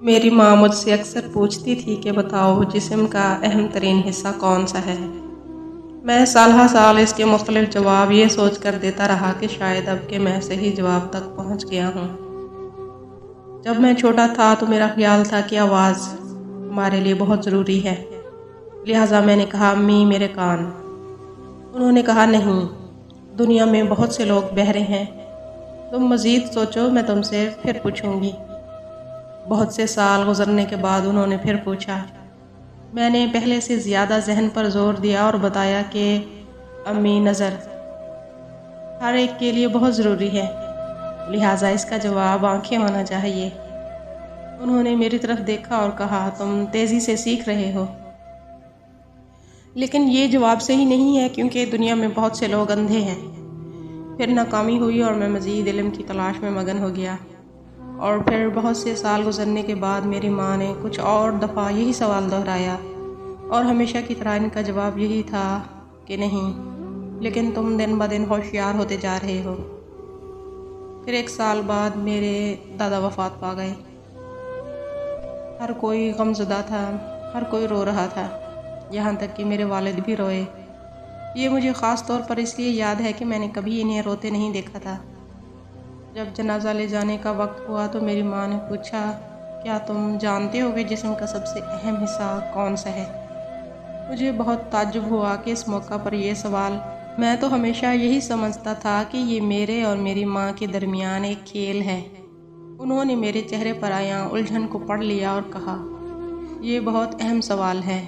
میری ماں مجھ سے اکثر پوچھتی تھی کہ بتاؤ جسم کا اہم ترین حصہ کون سا ہے۔ میں سال ہر سال اس کے مختلف جواب یہ سوچ کر دیتا رہا کہ شاید اب کہ میں صحیح جواب تک پہنچ گیا ہوں۔ جب میں چھوٹا تھا تو میرا خیال تھا کہ آواز ہمارے لیے بہت ضروری ہے، لہٰذا میں نے کہا امی میرے کان۔ انہوں نے کہا نہیں، دنیا میں بہت سے لوگ بہرے ہیں، تم مزید سوچو، میں تم سے پھر پوچھوں گی۔ بہت سے سال گزرنے کے بعد انہوں نے پھر پوچھا۔ میں نے پہلے سے زیادہ ذہن پر زور دیا اور بتایا کہ امی نظر ہر ایک کے لیے بہت ضروری ہے، لہٰذا اس کا جواب آنکھیں ہونا چاہیے۔ انہوں نے میری طرف دیکھا اور کہا تم تیزی سے سیکھ رہے ہو، لیکن یہ جواب صحیح نہیں ہے کیونکہ دنیا میں بہت سے لوگ اندھے ہیں۔ پھر ناکامی ہوئی اور میں مزید علم کی تلاش میں مگن ہو گیا، اور پھر بہت سے سال گزرنے کے بعد میری ماں نے کچھ اور دفعہ یہی سوال دہرایا، اور ہمیشہ کی طرح ان کا جواب یہی تھا کہ نہیں، لیکن تم دن بدن ہوشیار ہوتے جا رہے ہو۔ پھر ایک سال بعد میرے دادا وفات پا گئے۔ ہر کوئی غمزدہ تھا، ہر کوئی رو رہا تھا، یہاں تک کہ میرے والد بھی روئے۔ یہ مجھے خاص طور پر اس لیے یاد ہے کہ میں نے کبھی انہیں روتے نہیں دیکھا تھا۔ جب جنازہ لے جانے کا وقت ہوا تو میری ماں نے پوچھا کیا تم جانتے ہو کہ جسم کا سب سے اہم حصہ کون سا ہے؟ مجھے بہت تعجب ہوا کہ اس موقع پر یہ سوال، میں تو ہمیشہ یہی سمجھتا تھا کہ یہ میرے اور میری ماں کے درمیان ایک کھیل ہے۔ انہوں نے میرے چہرے پر آیا الجھن کو پڑھ لیا اور کہا یہ بہت اہم سوال ہے،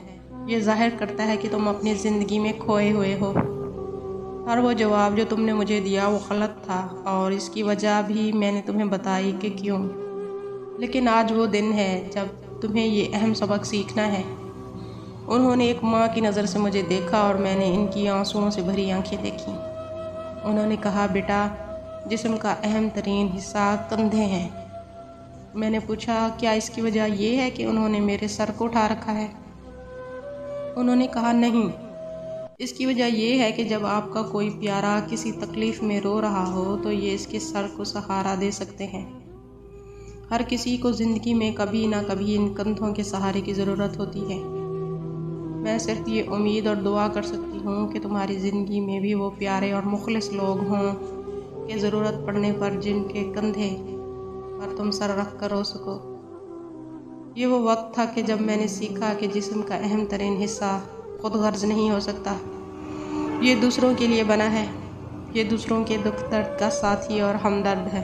یہ ظاہر کرتا ہے کہ تم اپنی زندگی میں کھوئے ہوئے ہو۔ ہر وہ جواب جو تم نے مجھے دیا وہ غلط تھا، اور اس کی وجہ بھی میں نے تمہیں بتائی کہ کیوں، لیکن آج وہ دن ہے جب تمہیں یہ اہم سبق سیکھنا ہے۔ انہوں نے ایک ماں کی نظر سے مجھے دیکھا اور میں نے ان کی آنسوؤں سے بھری آنکھیں دیکھیں۔ انہوں نے کہا بیٹا، جسم کا اہم ترین حصہ کندھے ہیں۔ میں نے پوچھا کیا اس کی وجہ یہ ہے کہ انہوں نے میرے سر کو اٹھا رکھا ہے؟ انہوں نے کہا نہیں، اس کی وجہ یہ ہے کہ جب آپ کا کوئی پیارا کسی تکلیف میں رو رہا ہو تو یہ اس کے سر کو سہارا دے سکتے ہیں۔ ہر کسی کو زندگی میں کبھی نہ کبھی ان کندھوں کے سہارے کی ضرورت ہوتی ہے۔ میں صرف یہ امید اور دعا کر سکتی ہوں کہ تمہاری زندگی میں بھی وہ پیارے اور مخلص لوگ ہوں کہ ضرورت پڑنے پر جن کے کندھے پر تم سر رکھ کر رو سکو۔ یہ وہ وقت تھا کہ جب میں نے سیکھا کہ جسم کا اہم ترین حصہ خود غرض نہیں ہو سکتا، یہ دوسروں کے لیے بنا ہے، یہ دوسروں کے دکھ درد کا ساتھی اور ہمدرد ہے۔